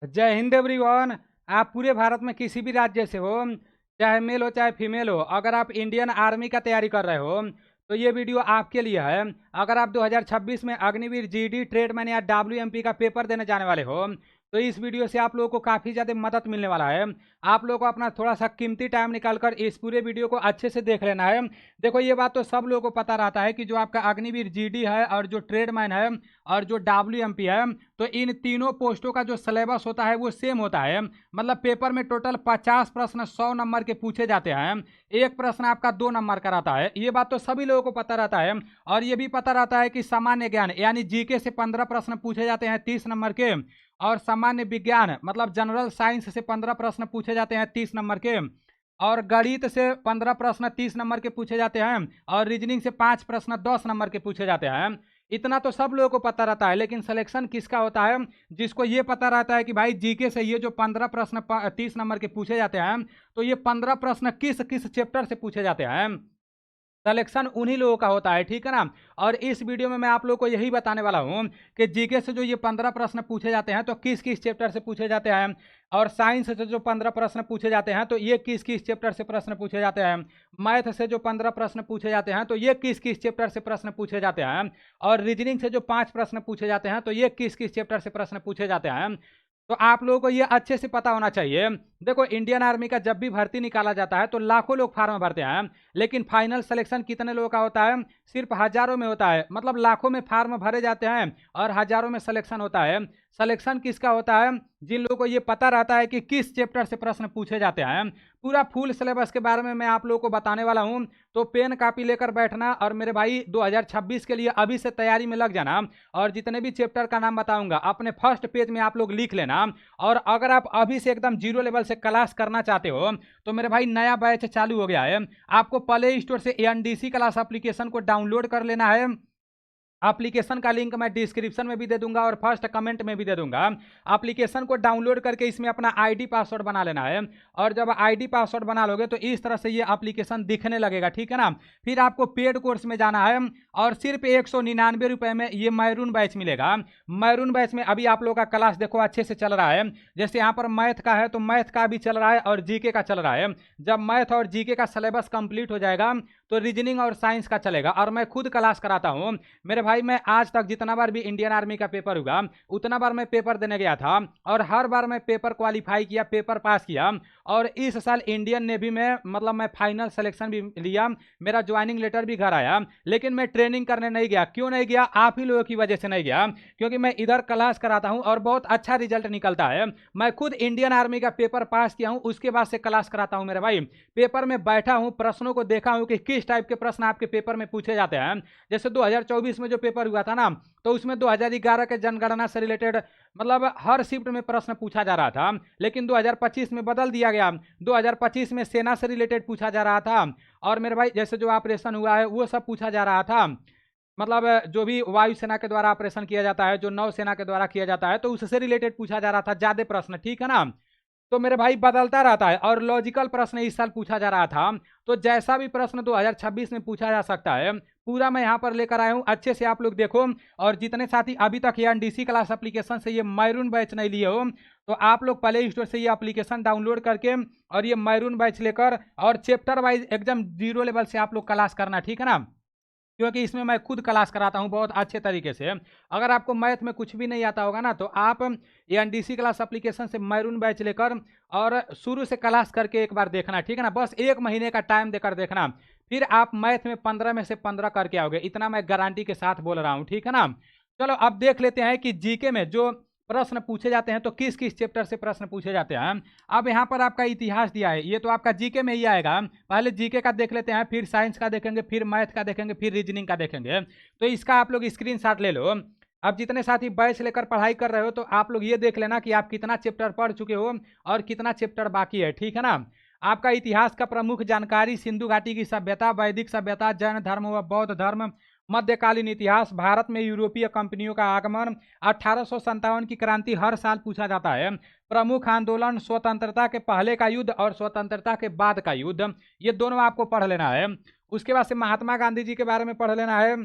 जय हिंद एवरीवन। आप पूरे भारत में किसी भी राज्य से हो, चाहे मेल हो चाहे फीमेल हो, अगर आप इंडियन आर्मी का तैयारी कर रहे हो तो ये वीडियो आपके लिए है। अगर आप 2026 में अग्निवीर, जीडी, ट्रेडमैन या डब्ल्यूएमपी का पेपर देने जाने वाले हो तो इस वीडियो से आप लोगों को काफ़ी ज़्यादा मदद मिलने वाला है। आप लोगों को अपना थोड़ा सा कीमती टाइम निकालकर इस पूरे वीडियो को अच्छे से देख लेना है। देखो, ये बात तो सब लोगों को पता रहता है कि जो आपका अग्निवीर, जीडी है और जो ट्रेडमैन है और जो डब्ल्यूएमपी है, तो इन तीनों पोस्टों का जो सिलेबस होता है वो सेम होता है। मतलब पेपर में टोटल 50 प्रश्न 100 नंबर के पूछे जाते हैं। एक प्रश्न आपका 2 नंबर का रहता है। ये बात तो सभी लोगों को पता रहता है। और ये भी पता रहता है कि सामान्य ज्ञान यानी जीके से 15 प्रश्न पूछे जाते हैं 30 नंबर के, और सामान्य विज्ञान मतलब जनरल साइंस से 15 प्रश्न पूछे जाते हैं 30 नंबर के, और गणित से 15 प्रश्न 30 नंबर के पूछे जाते हैं, और रीजनिंग से 5 प्रश्न 10 नंबर के पूछे जाते हैं। इतना तो सब लोगों को पता रहता है, लेकिन सिलेक्शन किसका होता है? जिसको ये पता रहता है कि भाई जीके से ये जो 15 प्रश्न 30 नंबर के पूछे जाते हैं, तो ये 15 प्रश्न किस किस चैप्टर से पूछे जाते हैं, सिलेक्शन उन्हीं लोगों का होता है। ठीक है ना? और इस वीडियो में मैं आप लोगों को यही बताने वाला हूं कि जीके से जो ये 15 प्रश्न पूछे जाते हैं तो किस किस चैप्टर से पूछे जाते हैं, और साइंस से जो 15 प्रश्न पूछे जाते हैं तो ये किस किस चैप्टर से प्रश्न पूछे जाते हैं, मैथ से जो 15 प्रश्न पूछे जाते हैं तो ये किस किस चैप्टर से प्रश्न पूछे जाते हैं, और रीजनिंग से जो 5 प्रश्न पूछे जाते हैं तो ये किस किस चैप्टर से प्रश्न पूछे जाते हैं। तो आप लोगों को ये अच्छे से पता होना चाहिए। देखो, इंडियन आर्मी का जब भी भर्ती निकाला जाता है तो लाखों लोग फार्म भरते हैं, लेकिन फाइनल सिलेक्शन कितने लोगों का होता है? सिर्फ हजारों में होता है। मतलब लाखों में फार्म भरे जाते हैं और हजारों में सिलेक्शन होता है। सिलेक्शन किसका होता है? जिन लोगों को ये पता रहता है कि किस चैप्टर से प्रश्न पूछे जाते हैं। पूरा फुल सिलेबस के बारे में मैं आप लोगों को बताने वाला हूं, तो पेन कापी लेकर बैठना और मेरे भाई 2026 के लिए अभी से तैयारी में लग जाना। और जितने भी चैप्टर का नाम बताऊंगा अपने फर्स्ट पेज में आप लोग लिख लेना। और अगर आप अभी से एकदम जीरो लेवल से क्लास करना चाहते हो तो मेरे भाई नया बैच चालू हो गया है। आपको प्ले स्टोर से एनडीसी क्लास एप्लीकेशन को डाउनलोड कर लेना है। एप्लीकेशन का लिंक मैं डिस्क्रिप्शन में भी दे दूंगा और फर्स्ट कमेंट में भी दे दूंगा। एप्लीकेशन को डाउनलोड करके इसमें अपना आईडी पासवर्ड बना लेना है, और जब आईडी पासवर्ड बना लोगे तो इस तरह से ये एप्लीकेशन दिखने लगेगा। ठीक है ना? फिर आपको पेड कोर्स में जाना है और सिर्फ 199 रुपये में ये मैरून बैच मिलेगा। मैरून बैच में अभी आप लोग का क्लास देखो अच्छे से चल रहा है। जैसे यहाँ पर मैथ का है तो मैथ का भी चल रहा है और जीके का चल रहा है। जब मैथ और जीके का सिलेबस कंप्लीट हो जाएगा तो रीजनिंग और साइंस का चलेगा, और मैं खुद क्लास कराता हूँ। मेरे भाई, मैं आज तक जितना बार भी इंडियन आर्मी का पेपर हुआ उतना बार मैं पेपर देने गया था, और हर बार मैं पेपर क्वालिफाई किया, पेपर पास किया। और इस साल इंडियन नेवी में मतलब मैं फाइनल सिलेक्शन भी लिया, मेरा ज्वाइनिंग लेटर भी घर आया। लेकिन मैं ट्रेनिंग करने नहीं गया। क्यों नहीं गया? आप ही लोगों की वजह से नहीं गया, क्योंकि मैं इधर क्लास कराता हूँ और बहुत अच्छा रिजल्ट निकलता है। मैं खुद इंडियन आर्मी का पेपर पास किया हूँ, उसके बाद से क्लास कराता हूँ। मेरे भाई, पेपर में बैठा हूँ, प्रश्नों को देखा हूँ कि किस टाइप के प्रश्न आपके पेपर में पूछे जाते हैं। जैसे 2024 में जो पेपर हुआ था ना, तो उसमें 2011 के जनगणना से रिलेटेड मतलब हर शिफ्ट में प्रश्न पूछा जा रहा था। लेकिन 2025 में बदल दिया गया, 2025 में सेना से रिलेटेड पूछा जा रहा था। और मेरे भाई, जैसे जो ऑपरेशन हुआ है वो सब पूछा जा रहा था। मतलब जो भी वायुसेना के द्वारा ऑपरेशन किया जाता है, जो नौसेना के द्वारा किया जाता है, तो उससे रिलेटेड पूछा जा रहा था ज्यादा प्रश्न। ठीक है ना? तो मेरे भाई बदलता रहता है, और लॉजिकल प्रश्न इस साल पूछा जा रहा था। तो जैसा भी प्रश्न 2026 में पूछा जा सकता है पूरा मैं यहाँ पर लेकर आया हूँ। अच्छे से आप लोग देखो। और जितने साथी अभी तक ये एनडीसी क्लास एप्लीकेशन से ये मैरून बैच नहीं लिए हो तो आप लोग प्ले स्टोर से ये एप्लीकेशन डाउनलोड करके और ये मैरून बैच लेकर और चैप्टर वाइज एकदम जीरो लेवल से आप लोग क्लास करना। ठीक है ना? क्योंकि इसमें मैं खुद क्लास कराता हूँ बहुत अच्छे तरीके से। अगर आपको मैथ में कुछ भी नहीं आता होगा ना, तो आप ये एनडीसी क्लास एप्लीकेशन से मैरून बैच लेकर और शुरू से क्लास करके एक बार देखना। ठीक है ना? बस 1 महीने का टाइम देकर देखना, फिर आप मैथ में 15 में से 15 करके आओगे। इतना मैं गारंटी के साथ बोल रहा हूँ। ठीक है ना? चलो अब देख लेते हैं कि जीके में जो प्रश्न पूछे जाते हैं तो किस किस चैप्टर से प्रश्न पूछे जाते हैं। अब यहाँ पर आपका इतिहास दिया है, ये तो आपका जीके में ही आएगा। पहले जीके का देख लेते हैं, फिर साइंस का देखेंगे, फिर मैथ का देखेंगे, फिर रीजनिंग का देखेंगे। तो इसका आप लोग स्क्रीनशॉट ले लो। अब जितने साथी बैच लेकर पढ़ाई कर रहे हो तो आप लोग ये देख लेना कि आप कितना चैप्टर पढ़ चुके हो और कितना चैप्टर बाकी है। ठीक है ना? आपका इतिहास का प्रमुख जानकारी, सिंधु घाटी की सभ्यता, वैदिक सभ्यता, जैन धर्म व बौद्ध धर्म, मध्यकालीन इतिहास, भारत में यूरोपीय कंपनियों का आगमन, 1857 की क्रांति हर साल पूछा जाता है, प्रमुख आंदोलन, स्वतंत्रता के पहले का युद्ध और स्वतंत्रता के बाद का युद्ध, ये दोनों आपको पढ़ लेना है। उसके बाद से महात्मा गांधी जी के बारे में पढ़ लेना है।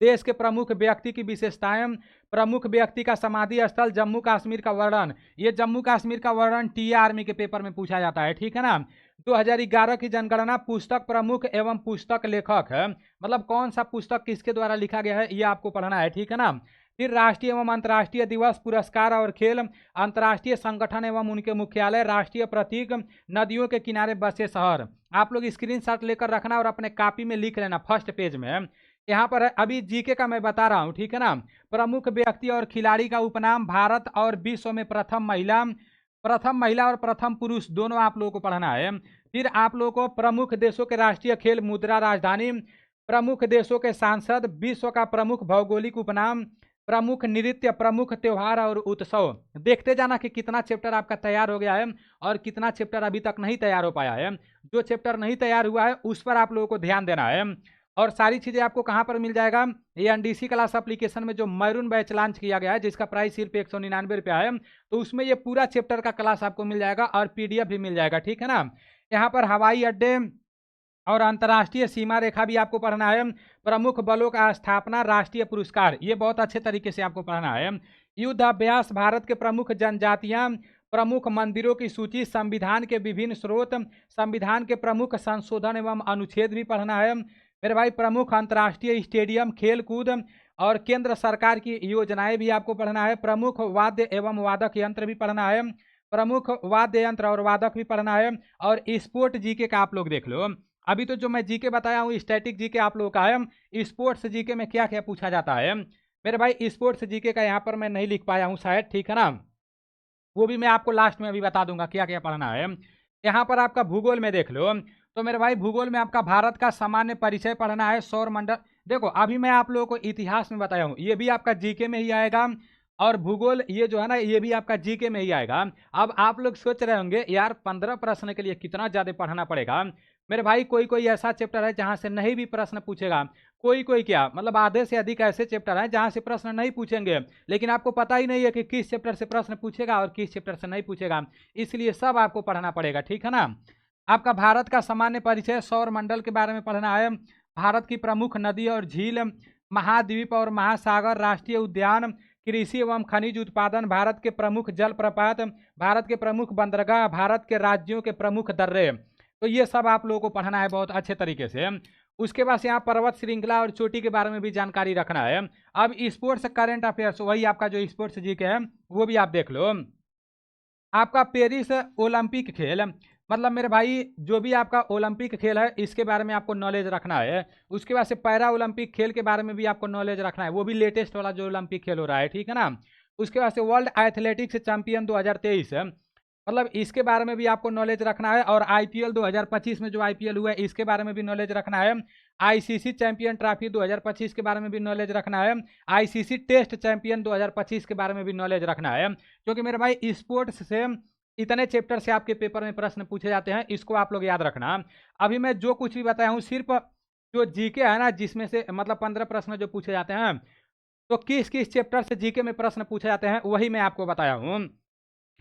देश के प्रमुख व्यक्ति की विशेषताएं, प्रमुख व्यक्ति का समाधि स्थल, जम्मू कश्मीर का वर्णन। ये जम्मू कश्मीर का वर्णन टीए आर्मी के पेपर में पूछा जाता है, ठीक है ना। 2011 की जनगणना, पुस्तक प्रमुख एवं पुस्तक लेखक है, मतलब कौन सा पुस्तक किसके द्वारा लिखा गया है ये आपको पढ़ना है, ठीक है ना। फिर राष्ट्रीय एवं अंतर्राष्ट्रीय दिवस, पुरस्कार और खेल, अंतर्राष्ट्रीय संगठन एवं उनके मुख्यालय, राष्ट्रीय प्रतीक, नदियों के किनारे बसे शहर। आप लोग स्क्रीनशॉट लेकर रखना और अपने कॉपी में लिख लेना फर्स्ट पेज में। यहाँ पर है, अभी जीके का मैं बता रहा हूँ, ठीक है ना। प्रमुख व्यक्ति और खिलाड़ी का उपनाम, भारत और विश्व में प्रथम महिला और प्रथम पुरुष दोनों आप लोगों को पढ़ना है। फिर आप लोगों को प्रमुख देशों के राष्ट्रीय खेल, मुद्रा, राजधानी, प्रमुख देशों के सांसद, विश्व का प्रमुख भौगोलिक उपनाम, प्रमुख नृत्य, प्रमुख त्योहार और उत्सव। देखते जाना कि कितना चैप्टर आपका तैयार हो गया है और कितना चैप्टर अभी तक नहीं तैयार हो पाया है। जो चैप्टर नहीं तैयार हुआ है उस पर आप लोगों को ध्यान देना है। और सारी चीज़ें आपको कहाँ पर मिल जाएगा, ये एनडीसी क्लास एप्लीकेशन में जो मैरून बैच लॉन्च किया गया है, जिसका प्राइस सिर्फ 199 रुपया है, तो उसमें ये पूरा चैप्टर का क्लास आपको मिल जाएगा और पीडीएफ भी मिल जाएगा, ठीक है ना। यहाँ पर हवाई अड्डे और अंतर्राष्ट्रीय सीमा रेखा भी आपको पढ़ना है। प्रमुख बलों का स्थापना, राष्ट्रीय पुरस्कार, ये बहुत अच्छे तरीके से आपको पढ़ना है। युद्ध अभ्यास, भारत के प्रमुख जनजातियां, प्रमुख मंदिरों की सूची, संविधान के विभिन्न स्रोत, संविधान के प्रमुख संशोधन एवं अनुच्छेद भी पढ़ना है मेरे भाई। प्रमुख अंतर्राष्ट्रीय स्टेडियम, खेल कूद और केंद्र सरकार की योजनाएं भी आपको पढ़ना है। प्रमुख वाद्य एवं वादक यंत्र भी पढ़ना है, प्रमुख वाद्य यंत्र और वादक भी पढ़ना है। और स्पोर्ट जीके का आप लोग देख लो। अभी तो जो मैं जीके बताया हूँ स्टैटिक जीके आप लोगों का है। स्पोर्ट्स जीके में क्या क्या पूछा जाता है मेरे भाई, स्पोर्ट्स जीके का यहाँ पर मैं नहीं लिख पाया हूँ शायद, ठीक है ना। वो भी मैं आपको लास्ट में अभी बता दूंगा क्या क्या पढ़ना है। यहाँ पर आपका भूगोल में देख लो, तो मेरे भाई भूगोल में आपका भारत का सामान्य परिचय पढ़ना है, सौर मंडल। देखो अभी मैं आप लोगों को इतिहास में बताया हूँ, ये भी आपका जीके में ही आएगा, और भूगोल ये जो है ना ये भी आपका जीके में ही आएगा। अब आप लोग सोच रहे होंगे यार 15 प्रश्न के लिए कितना ज़्यादा पढ़ना पड़ेगा। मेरे भाई कोई कोई ऐसा चैप्टर है जहाँ से नहीं भी प्रश्न पूछेगा, कोई कोई क्या मतलब आधे से अधिक ऐसे चैप्टर हैं जहाँ से प्रश्न नहीं पूछेंगे, लेकिन आपको पता ही नहीं है कि किस चैप्टर से प्रश्न पूछेगा और किस चैप्टर से नहीं पूछेगा, इसलिए सब आपको पढ़ना पड़ेगा, ठीक है ना। आपका भारत का सामान्य परिचय, सौर मंडल के बारे में पढ़ना है, भारत की प्रमुख नदी और झील, महाद्वीप और महासागर, राष्ट्रीय उद्यान, कृषि एवं खनिज उत्पादन, भारत के प्रमुख जलप्रपात, भारत के प्रमुख बंदरगाह, भारत के राज्यों के प्रमुख दर्रे। तो ये सब आप लोगों को पढ़ना है बहुत अच्छे तरीके से। उसके बाद यहाँ पर्वत श्रृंखला और चोटी के बारे में भी जानकारी रखना है। अब स्पोर्ट्स करंट अफेयर्स, वही आपका जो स्पोर्ट्स जीके है वो भी आप देख लो। आपका पेरिस ओलंपिक खेल, मतलब मेरे भाई जो भी आपका ओलंपिक खेल है इसके बारे में आपको नॉलेज रखना है। उसके बाद से पैरा ओलंपिक खेल के बारे में भी आपको नॉलेज रखना है, वो भी लेटेस्ट वाला जो ओलंपिक खेल हो रहा है, ठीक है ना। उसके बाद से वर्ल्ड एथलेटिक्स चैंपियन 2023 मतलब इसके बारे में भी आपको नॉलेज रखना है। और आईपीएल 2025 में जो आईपीएल हुआ है इसके बारे में भी नॉलेज रखना है। आईसीसी चैंपियन ट्रॉफी 2025 के बारे में भी नॉलेज रखना है। आईसीसी टेस्ट चैंपियन 2025 के बारे में भी नॉलेज रखना है, क्योंकि मेरे भाई स्पोर्ट्स से इतने चैप्टर से आपके पेपर में प्रश्न पूछे जाते हैं, इसको आप लोग याद रखना। अभी मैं जो कुछ भी बताया हूँ सिर्फ जो जीके है ना, जिसमें से मतलब 15 प्रश्न जो पूछे जाते हैं, तो किस किस चैप्टर से जीके में प्रश्न पूछे जाते हैं वही मैं आपको बताया हूँ।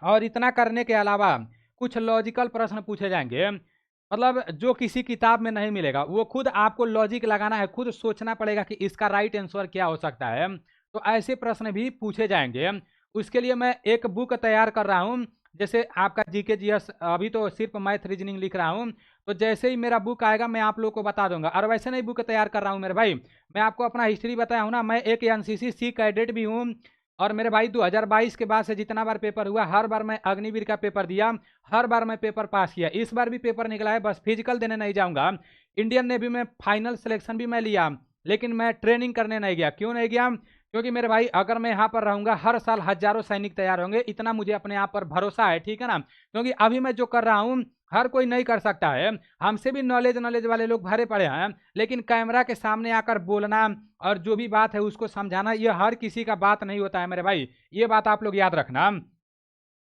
और इतना करने के अलावा कुछ लॉजिकल प्रश्न पूछे जाएंगे, मतलब जो किसी किताब में नहीं मिलेगा, वो खुद आपको लॉजिक लगाना है, खुद सोचना पड़ेगा कि इसका राइट आंसर क्या हो सकता है। तो ऐसे प्रश्न भी पूछे जाएंगे। उसके लिए मैं एक बुक तैयार कर रहा हूँ, जैसे आपका जीके जीएस अभी तो सिर्फ मैथ रीजनिंग लिख रहा हूँ, तो जैसे ही मेरा बुक आएगा मैं आप लोग को बता दूंगा। और वैसे नहीं बुक तैयार कर रहा हूँ मेरे भाई, मैं आपको अपना हिस्ट्री बताया हूँ ना, मैं एक एनसीसी सी कैडेट भी हूँ। और मेरे भाई 2022 के बाद से जितना बार पेपर हुआ हर बार मैं अग्निवीर का पेपर दिया, हर बार मैं पेपर पास किया। इस बार भी पेपर निकला है, बस फिजिकल देने नहीं जाऊंगा। इंडियन नेवी में फाइनल सिलेक्शन भी मैं लिया, लेकिन मैं ट्रेनिंग करने नहीं गया। क्यों नहीं गया? क्योंकि मेरे भाई अगर मैं यहाँ पर रहूँगा हर साल हजारों सैनिक तैयार होंगे, इतना मुझे अपने आप पर भरोसा है, ठीक है ना। क्योंकि अभी मैं जो कर रहा हूँ हर कोई नहीं कर सकता है, हमसे भी नॉलेज वाले लोग भरे पड़े हैं, लेकिन कैमरा के सामने आकर बोलना और जो भी बात है उसको समझाना ये हर किसी का बात नहीं होता है मेरे भाई, ये बात आप लोग याद रखना।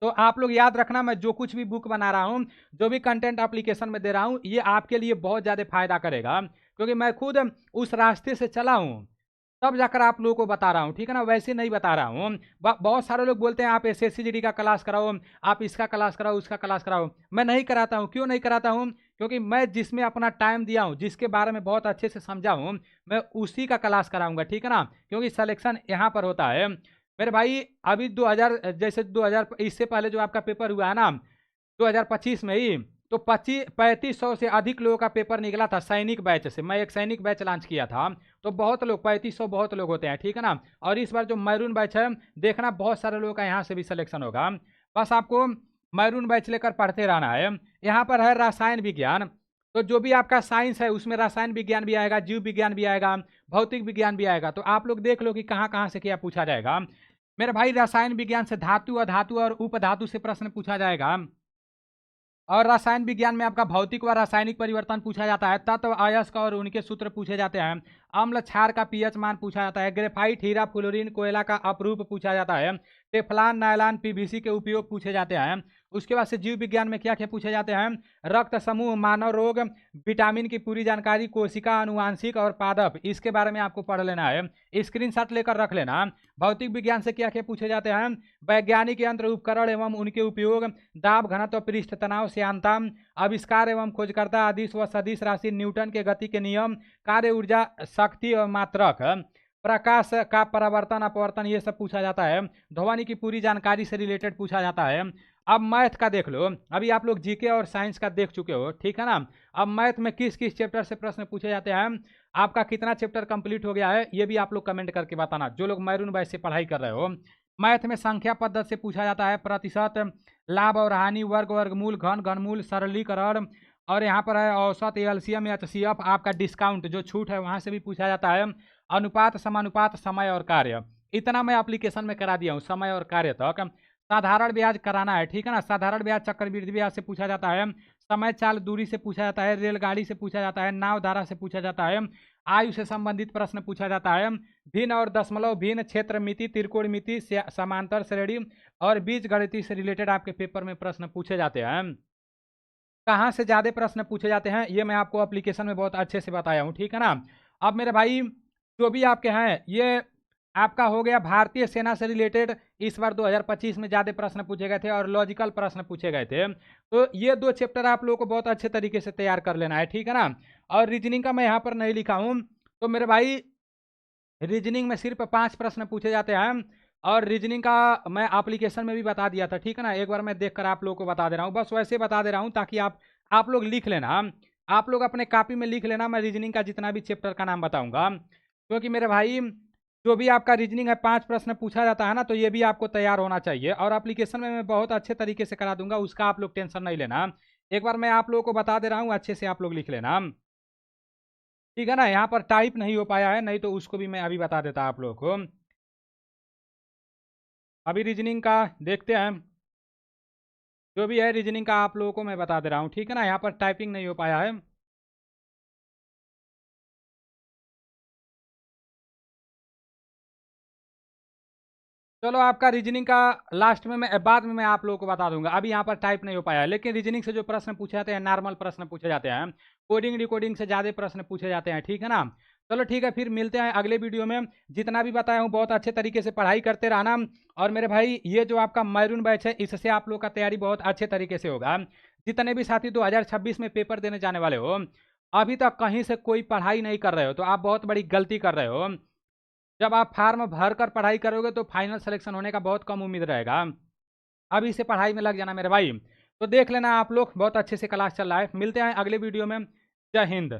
तो आप लोग याद रखना, मैं जो कुछ भी बुक बना रहा हूँ, जो भी कंटेंट एप्लीकेशन में दे रहा हूँ, ये आपके लिए बहुत ज़्यादा फायदा करेगा, क्योंकि मैं खुद उस रास्ते से चला हूँ, तब जाकर आप लोगों को बता रहा हूँ, ठीक है ना। वैसे नहीं बता रहा हूँ। बहुत सारे लोग बोलते हैं आप एसएससी जीडी का क्लास कराओ, आप इसका क्लास कराओ, उसका क्लास कराओ। मैं नहीं कराता हूँ। क्यों नहीं कराता हूँ? क्योंकि मैं जिसमें अपना टाइम दिया हूँ, जिसके बारे में बहुत अच्छे से समझा हूँ, मैं उसी का क्लास कराऊंगा, ठीक है ना। क्योंकि सिलेक्शन यहाँ पर होता है मेरे भाई। अभी 2000 जैसे 2000 इससे पहले जो आपका पेपर हुआ है ना 2025 में ही, तो 3500 से अधिक लोगों का पेपर निकला था सैनिक बैच से। मैं एक सैनिक बैच लॉन्च किया था, तो बहुत लोग 3500 बहुत लोग होते हैं, ठीक है ना। और इस बार जो मैरून बैच है, देखना बहुत सारे लोगों का यहाँ से भी सिलेक्शन होगा। बस आपको मैरून बैच लेकर पढ़ते रहना है। यहाँ पर है रसायन विज्ञान, तो जो भी आपका साइंस है उसमें रसायन विज्ञान भी आएगा, जीव विज्ञान भी आएगा, भौतिक विज्ञान भी आएगा। तो आप लोग देख लो कि कहाँ कहाँ से क्या पूछा जाएगा। मेरे भाई रसायन विज्ञान से धातु, अधातु और उपधातु से प्रश्न पूछा जाएगा। और रसायन विज्ञान में आपका भौतिक व रासायनिक परिवर्तन पूछा जाता है, तत्व अयस्क और उनके सूत्र पूछे जाते हैं, अम्ल क्षार का पीएच मान पूछा जाता है, ग्रेफाइट हीरा फ्लोरीन कोयला का अपरूप पूछा जाता है, टेफ्लॉन नायलॉन पीवीसी के उपयोग पूछे जाते हैं। उसके बाद से जीव विज्ञान में क्या क्या पूछे जाते हैं, रक्त समूह, मानव रोग, विटामिन की पूरी जानकारी, कोशिका अनुवांशिक और पादप, इसके बारे में आपको पढ़ लेना है, स्क्रीनशॉट लेकर रख लेना। भौतिक विज्ञान से क्या क्या पूछे जाते हैं, वैज्ञानिक यंत्र उपकरण एवं उनके उपयोग, दाब घनत्व पृष्ठ तनाव श्यानता, आविष्कार एवं खोजकर्ता, अदिश व सदिश राशि, न्यूटन के गति के नियम, कार्य ऊर्जा, शक्ति और मात्रक, प्रकाश का परावर्तन अपवर्तन, ये सब पूछा जाता है। ध्वनि की पूरी जानकारी से रिलेटेड पूछा जाता है। अब मैथ का देख लो, अभी आप लोग जीके और साइंस का देख चुके हो, ठीक है ना। अब मैथ में किस किस चैप्टर से प्रश्न पूछे जाते हैं, आपका कितना चैप्टर कंप्लीट हो गया है, ये भी आप लोग कमेंट करके बताना, जो लोग मैरून बैच से पढ़ाई कर रहे हो। मैथ में संख्या पद्धति से पूछा जाता है, प्रतिशत, लाभ और हानि, वर्ग वर्गमूल, घन घनमूल, सरलीकरण, और यहाँ पर है औसत, एलसीएम, एचसीएफ, आपका डिस्काउंट जो छूट है वहाँ से भी पूछा जाता है, अनुपात, समानुपात, समय और कार्य। इतना मैं एप्लीकेशन में करा दिया हूँ, समय और कार्य तक। साधारण ब्याज कराना है, ठीक है ना। साधारण ब्याज चक्रवृद्धि ब्याज से पूछा जाता है, समय चाल दूरी से पूछा जाता है, रेलगाड़ी से पूछा जाता है, नाव धारा से पूछा जाता है, आयु से संबंधित प्रश्न पूछा जाता है, भिन्न और दशमलव भिन्न, क्षेत्र मिति, त्रिकोण मिति, समांतर श्रेणी और बीज गणित से रिलेटेड आपके पेपर में प्रश्न पूछे जाते हैं। कहाँ से ज़्यादा प्रश्न पूछे जाते हैं ये मैं आपको एप्लीकेशन में बहुत अच्छे से बताया हूँ, ठीक है ना। अब मेरे भाई जो भी आपके हैं, ये आपका हो गया भारतीय सेना से रिलेटेड। इस बार 2025 में ज़्यादा प्रश्न पूछे गए थे और लॉजिकल प्रश्न पूछे गए थे, तो ये दो चैप्टर आप लोगों को बहुत अच्छे तरीके से तैयार कर लेना है, ठीक है ना। और रीजनिंग का मैं यहाँ पर नहीं लिखा हूँ, तो मेरे भाई रीजनिंग में सिर्फ 5 प्रश्न पूछे जाते हैं, और रीजनिंग का मैं एप्लीकेशन में भी बता दिया था, ठीक है ना। एक बार मैं देखकर आप लोगों को बता दे रहा हूँ, बस वैसे बता दे रहा हूँ ताकि आप लोग लिख लेना, आप लोग अपने कॉपी में लिख लेना। मैं रीजनिंग का जितना भी चैप्टर का नाम बताऊंगा, क्योंकि मेरे भाई जो भी आपका रीजनिंग है 5 प्रश्न पूछा जाता है ना, तो ये भी आपको तैयार होना चाहिए। और एप्लीकेशन में मैं बहुत अच्छे तरीके से करा दूंगा, उसका आप लोग टेंशन नहीं लेना। एक बार मैं आप लोगों को बता दे रहा हूँ, अच्छे से आप लोग लिख लेना, ठीक है ना। यहाँ पर टाइप नहीं हो पाया है, नहीं तो उसको भी मैं अभी बता देता आप लोगों को। अभी रीजनिंग का देखते हैं, जो भी है रीजनिंग का आप लोगों को मैं बता दे रहा हूँ, ठीक है ना। यहाँ पर टाइपिंग नहीं हो पाया है। चलो आपका रीजनिंग का लास्ट में मैं बाद में मैं आप लोगों को बता दूंगा, अभी यहाँ पर टाइप नहीं हो पाया है। लेकिन रीजनिंग से जो प्रश्न पूछे जाते हैं नॉर्मल प्रश्न पूछे जाते हैं, कोडिंग डिकोडिंग से ज़्यादा प्रश्न पूछे जाते हैं, ठीक है ना। चलो ठीक है, फिर मिलते हैं अगले वीडियो में। जितना भी बताया हूँ बहुत अच्छे तरीके से पढ़ाई करते रहना। और मेरे भाई ये जो आपका मैरून बैच है, इससे आप लोग का तैयारी बहुत अच्छे तरीके से होगा। जितने भी साथी 2026 में पेपर देने जाने वाले हो, अभी तक कहीं से कोई पढ़ाई नहीं कर रहे हो, तो आप बहुत बड़ी गलती कर रहे हो। जब आप फार्म भर कर पढ़ाई करोगे तो फाइनल सिलेक्शन होने का बहुत कम उम्मीद रहेगा। अभी से पढ़ाई में लग जाना मेरे भाई। तो देख लेना आप लोग, बहुत अच्छे से क्लास चल रहा है। मिलते हैं अगले वीडियो में। जय हिंद।